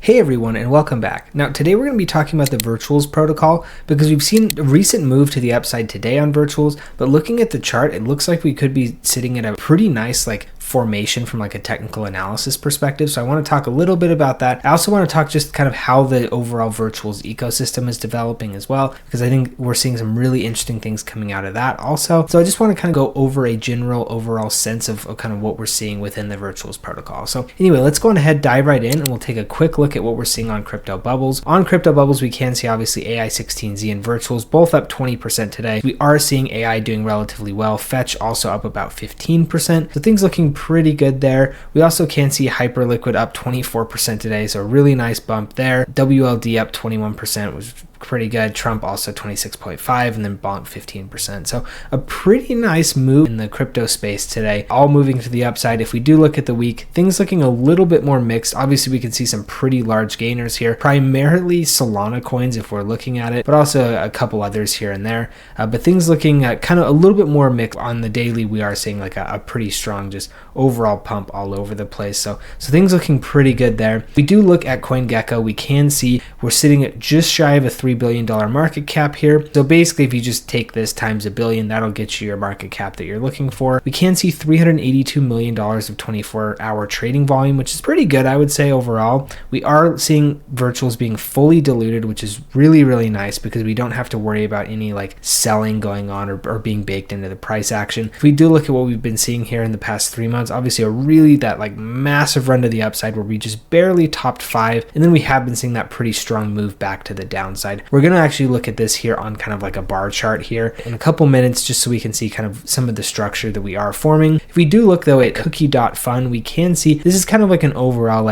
Hey everyone, and welcome back. Now today we're going to be talking about the Virtuals protocol because we've seen a recent move to the upside today on Virtuals, but looking at the chart, it looks like we could be sitting at a pretty nice formation from a technical analysis perspective. So I want to talk a little bit about that. I also want to talk just kind of how the overall Virtuals ecosystem is developing as well, because I think we're seeing some really interesting things coming out of that also. So I just want to kind of go over a general overall sense of kind of what we're seeing within the Virtuals protocol. So anyway, let's go ahead, dive right in, and we'll take a quick look at what we're seeing on Crypto Bubbles. On Crypto Bubbles, we can see obviously AI16Z and Virtuals both up 20% today. We are seeing AI doing relatively well. Fetch also up about 15%. So things looking pretty good there. We also can see Hyperliquid up 24% today. So a really nice bump there. WLD up 21%, was pretty good. Trump also 26.5, and then Bonk 15%. So a pretty nice move in the crypto space today, all moving to the upside. If we do look at the week, things looking a little bit more mixed. Obviously we can see some pretty large gainers here, primarily Solana coins if we're looking at it, but also a couple others here and there. But things looking kind of a little bit more mixed. On the daily, we are seeing a pretty strong just overall pump all over the place. So things looking pretty good there. If we do look at CoinGecko, we can see we're sitting at just shy of a $3 billion market cap here. So basically, if you just take this times a billion, that'll get you your market cap that you're looking for. We can see $382 million of 24-hour trading volume, which is pretty good, I would say, overall. We are seeing Virtuals being fully diluted, which is really, really nice because we don't have to worry about any selling going on or being baked into the price action. If we do look at what we've been seeing here in the past 3 months, obviously a really massive run to the upside where we just barely topped 5, and then we have been seeing that pretty strong move back to the downside. We're going to actually look at this here on kind of a bar chart here in a couple minutes, just so we can see kind of some of the structure that we are forming. If we do look though at cookie.fun, we can see this is kind of an overall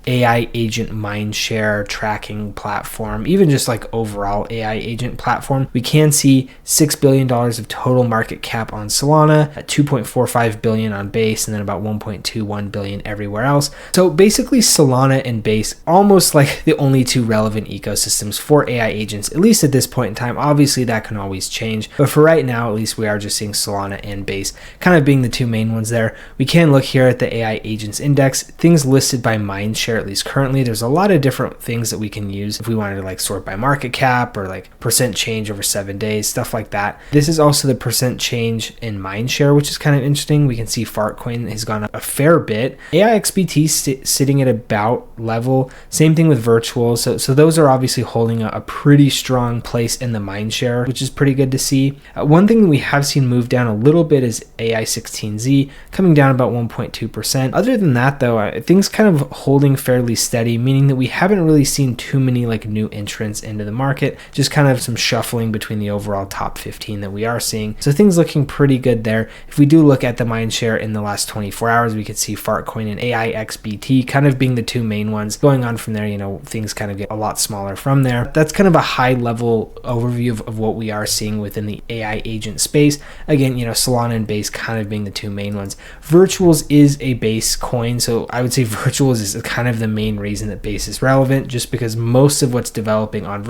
AI agent mindshare tracking platform, even just overall AI agent platform. We can see $6 billion of total market cap on Solana, at $2.45 billion on Base, and then about $1.21 billion everywhere else. So basically Solana and Base almost the only two relevant ecosystems for AI agents, at least at this point in time. Obviously that can always change, but for right now, at least we are just seeing Solana and Base kind of being the two main ones there. We can look here at the AI agents index, things listed by mindshare. At least currently, there's a lot of different things that we can use if we wanted to sort by market cap or percent change over 7 days, stuff like that. This is also the percent change in mindshare, which is kind of interesting. We can see Fartcoin has gone up a fair bit. AIXBT sitting at about level. Same thing with Virtual. So those are obviously holding a pretty strong place in the mindshare, which is pretty good to see. One thing that we have seen move down a little bit is AI16Z, coming down about 1.2%. Other than that, though, things kind of holding fairly steady, meaning that we haven't really seen too many new entrants into the market, just kind of some shuffling between the overall top 15 that we are seeing. So things looking pretty good there. If we do look at the mindshare in the last 24 hours, we could see Fartcoin and AIXBT kind of being the two main ones. Going on from there, things kind of get a lot smaller from there. That's kind of a high level overview of what we are seeing within the AI agent space. Again, Solana and Base kind of being the two main ones. Virtuals is a Base coin, so I would say Virtuals is kind of the main reason that Base is relevant, just because most of what's developing on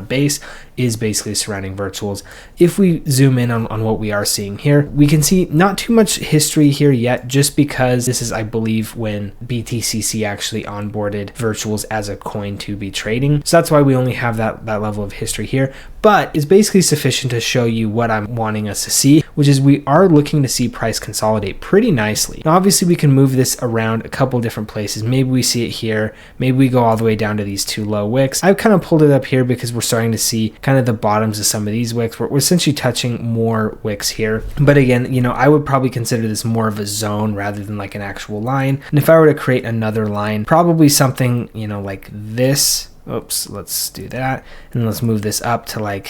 Base is basically surrounding Virtuals. If we zoom in on what we are seeing here, we can see not too much history here yet, just because this is, I believe, when BTCC actually onboarded Virtuals as a coin to be trading. So that's why we only have that level of history here, but it's basically sufficient to show you what I'm wanting us to see, which is we are looking to see price consolidate pretty nicely. Now, obviously we can move this around a couple different places. Maybe we see it here, maybe we go all the way down to these two low wicks. I've kind of pulled it up here because we're starting to see kind of the bottoms of some of these wicks. We're essentially touching more wicks here, but again, I would probably consider this more of a zone rather than an actual line. And if I were to create another line, probably something like this. Oops, let's do that, and let's move this up to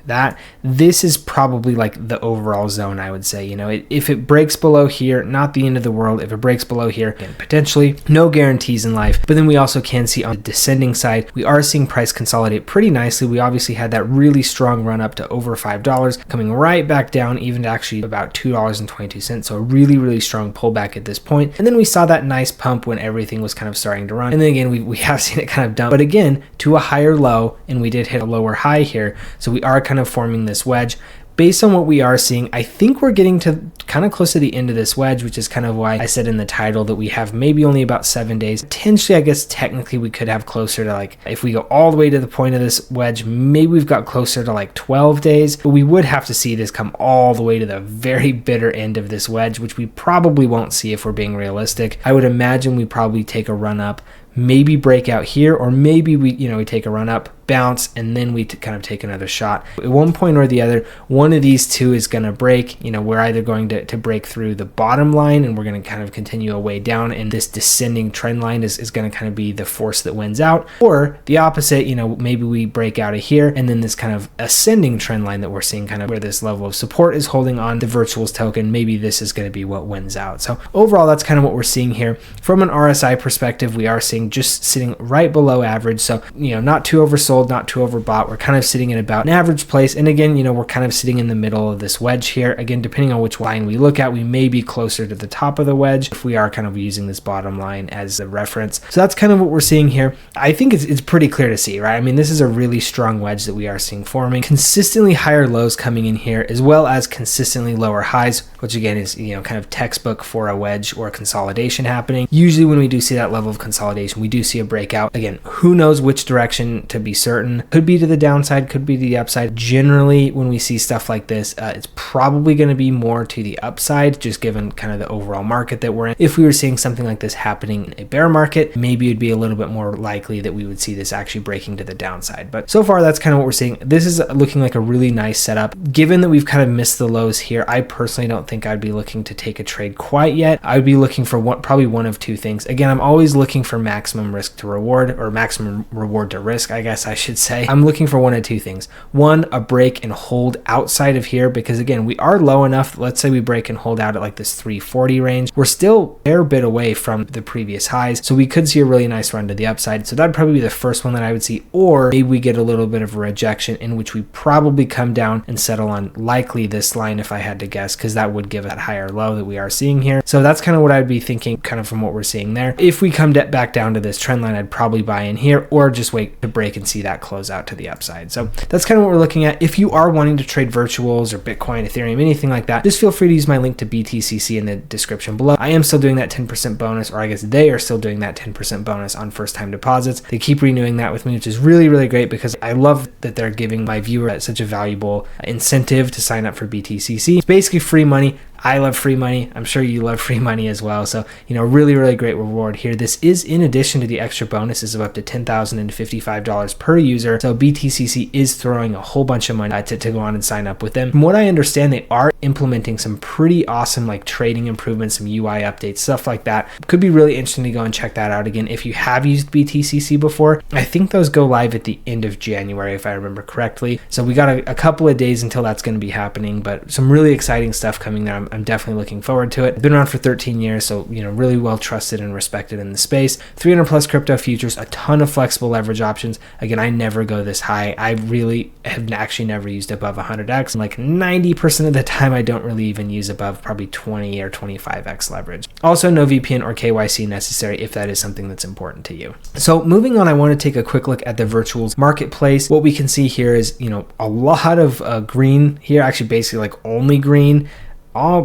that. This is probably the overall zone, I would say. If it breaks below here, not the end of the world. If it breaks below here, again, potentially no guarantees in life. But then we also can see on the descending side, we are seeing price consolidate pretty nicely. We obviously had that really strong run up to over $5, coming right back down even to actually about $2.22. So a really, really strong pullback at this point. And then we saw that nice pump when everything was kind of starting to run. And then again, we have seen it kind of dump, but again, to a higher low, and we did hit a lower high here. So we are kind of forming this wedge. based on what we are seeing, I think we're getting to kind of close to the end of this wedge, which is kind of why I said in the title that we have maybe only about 7 days. Potentially, I guess technically we could have closer to like, if we go all the way to the point of this wedge, maybe we've got closer to like 12 days, but we would have to see this come all the way to the very bitter end of this wedge, which we probably won't see if we're being realistic. I would imagine we probably take a run up, maybe break out here, or maybe we take a run up, bounce, and then we kind of take another shot. At one point or the other, one of these two is going to break. We're either going to break through the bottom line and we're going to kind of continue a way down, and this descending trend line is going to kind of be the force that wins out, or the opposite, maybe we break out of here and then this kind of ascending trend line that we're seeing, kind of where this level of support is holding on the virtuals token, maybe this is going to be what wins out. So overall, that's kind of what we're seeing here. From an RSI perspective, we are seeing just sitting right below average. So, not too oversold, not too overbought. We're kind of sitting in about an average place. And again, we're kind of sitting in the middle of this wedge here. Again, depending on which line we look at, we may be closer to the top of the wedge if we are kind of using this bottom line as a reference. So that's kind of what we're seeing here. I think it's pretty clear to see, right? I mean, this is a really strong wedge that we are seeing forming. Consistently higher lows coming in here, as well as consistently lower highs, which again is, kind of textbook for a wedge or a consolidation happening. Usually when we do see that level of consolidation, we do see a breakout. Again, who knows which direction to be certain. Could be to the downside, could be to the upside. Generally, when we see stuff like this, it's probably going to be more to the upside, just given kind of the overall market that we're in. If we were seeing something like this happening in a bear market, maybe it'd be a little bit more likely that we would see this actually breaking to the downside. But so far, that's kind of what we're seeing. This is looking like a really nice setup. Given that we've kind of missed the lows here, I personally don't think I'd be looking to take a trade quite yet. I would be looking for probably one of two things. Again, I'm always looking for maximum risk to reward, or maximum reward to risk, I guess I should say. I'm looking for one of two things. One, a break and hold outside of here, because again, we are low enough. Let's say we break and hold out at like this 340 range. We're still a fair bit away from the previous highs, so we could see a really nice run to the upside. So that'd probably be the first one that I would see, or maybe we get a little bit of a rejection in which we probably come down and settle on likely this line if I had to guess, because that would give that higher low that we are seeing here. So that's kind of what I'd be thinking, kind of from what we're seeing there. If we come back down to this trend line, I'd probably buy in here, or just wait to break and see that close out to the upside. So that's kind of what we're looking at. If you are wanting to trade virtuals or Bitcoin, Ethereum, anything like that, just feel free to use my link to BTCC in the description below. I am still doing that 10% bonus, or I guess they are still doing that 10% bonus on first time deposits. They keep renewing that with me, which is really, really great, because I love that they're giving my viewer such a valuable incentive to sign up for BTCC. It's basically free money. I love free money. I'm sure you love free money as well. So, really, really great reward here. This is in addition to the extra bonuses of up to $10,055 per user. So BTCC is throwing a whole bunch of money to go on and sign up with them. From what I understand, they are implementing some pretty awesome like trading improvements, some UI updates, stuff like that. Could be really interesting to go and check that out. Again, if you have used BTCC before, I think those go live at the end of January, if I remember correctly. So we got a couple of days until that's going to be happening, but some really exciting stuff coming there. I'm definitely looking forward to it. I've been around for 13 years, so really well trusted and respected in the space. 300 plus crypto futures, a ton of flexible leverage options. Again, I never go this high. I really have actually never used above 100x. Like 90% of the time, I don't really even use above probably 20 or 25x leverage. Also, no VPN or KYC necessary if that is something that's important to you. So moving on, I want to take a quick look at the virtuals marketplace. What we can see here is, a lot of green here, actually basically like only green.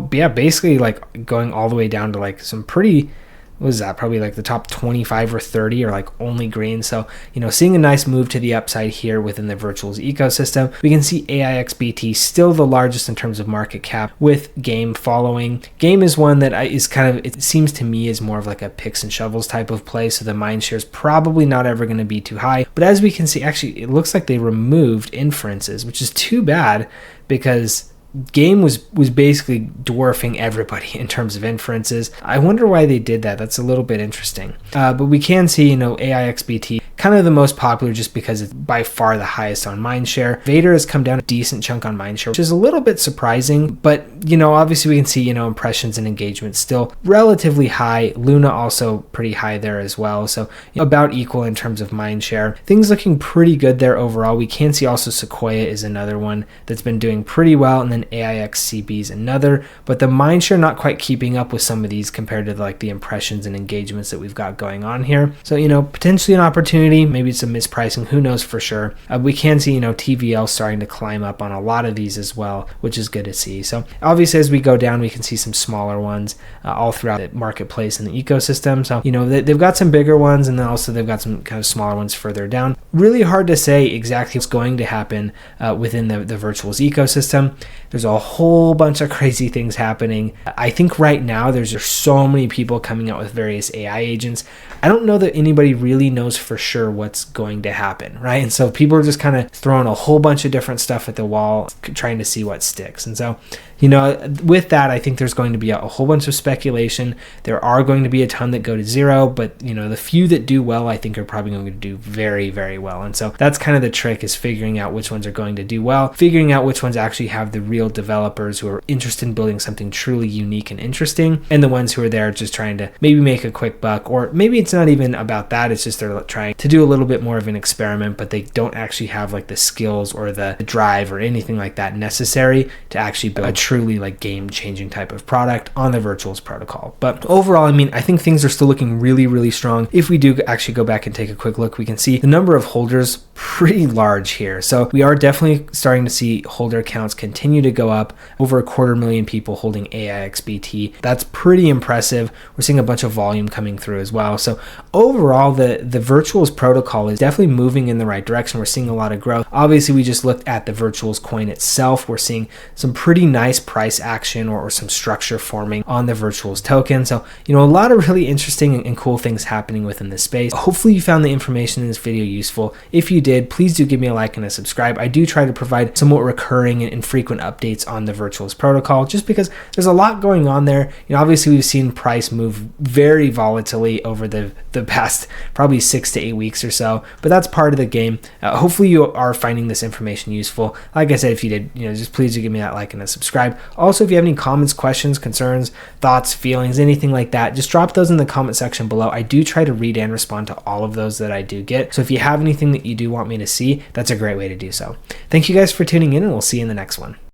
Basically like going all the way down to like some pretty, what was that, probably like the top 25 or 30 are like only green. So, seeing a nice move to the upside here within the virtuals ecosystem. We can see AIXBT still the largest in terms of market cap, with Game following. Game is one that is kind of, it seems to me, is more of like a picks and shovels type of play. So the mind share is probably not ever going to be too high. But as we can see, actually, it looks like they removed inferences, which is too bad, because Game was basically dwarfing everybody in terms of inferences. I wonder why they did that. That's a little bit interesting. But we can see, AIXBT kind of the most popular just because it's by far the highest on mindshare. Vader has come down a decent chunk on mindshare, which is a little bit surprising, but obviously we can see, impressions and engagement still relatively high. Luna also pretty high there as well. So about equal in terms of mindshare. Things looking pretty good there overall. We can see also Sequoia is another one that's been doing pretty well, and then AIXCB is another, but the mindshare not quite keeping up with some of these compared to like the impressions and engagements that we've got going on here. So, potentially an opportunity opportunity. Maybe it's a mispricing, who knows for sure. We can see, TVL starting to climb up on a lot of these as well, which is good to see. So obviously as we go down, we can see some smaller ones all throughout the marketplace and the ecosystem. So, they've got some bigger ones, and then also they've got some kind of smaller ones further down. Really hard to say exactly what's going to happen within the virtuals ecosystem. There's a whole bunch of crazy things happening. I think right now there's just so many people coming out with various AI agents. I don't know that anybody really knows for sure what's going to happen, right? And so people are just kind of throwing a whole bunch of different stuff at the wall, trying to see what sticks. And so, with that, I think there's going to be a whole bunch of speculation. There are going to be a ton that go to zero, but the few that do well, I think are probably going to do very, very well. And so that's kind of the trick, is figuring out which ones are going to do well, figuring out which ones actually have the real developers who are interested in building something truly unique and interesting, and the ones who are there just trying to maybe make a quick buck, or maybe it's not even about that. It's just they're trying to do a little bit more of an experiment, but they don't actually have like the skills or the drive or anything like that necessary to actually build a truly like game-changing type of product on the virtuals protocol. But overall, I think things are still looking really, really strong. If we do actually go back and take a quick look, we can see the number of holders pretty large here. So we are definitely starting to see holder counts continue to go up. Over 250,000 people holding AIXBT. That's pretty impressive. We're seeing a bunch of volume coming through as well. So overall, the virtuals protocol is definitely moving in the right direction. We're seeing a lot of growth. Obviously, we just looked at the virtuals coin itself. We're seeing some pretty nice price action or some structure forming on the virtuals token. So, a lot of really interesting and cool things happening within this space. Hopefully you found the information in this video useful. If you did, please do give me a like and a subscribe. I do try to provide somewhat recurring and frequent updates on the virtuals protocol, just because there's a lot going on there. Obviously we've seen price move very volatilely over the past probably 6 to 8 weeks or so, but that's part of the game. Hopefully you are finding this information useful. Like I said, if you did, just please do give me that like and a subscribe. Also, if you have any comments, questions, concerns, thoughts, feelings, anything like that, just drop those in the comment section below. I do try to read and respond to all of those that I do get. So if you have anything that you do want me to see, that's a great way to do so. Thank you guys for tuning in, and we'll see you in the next one.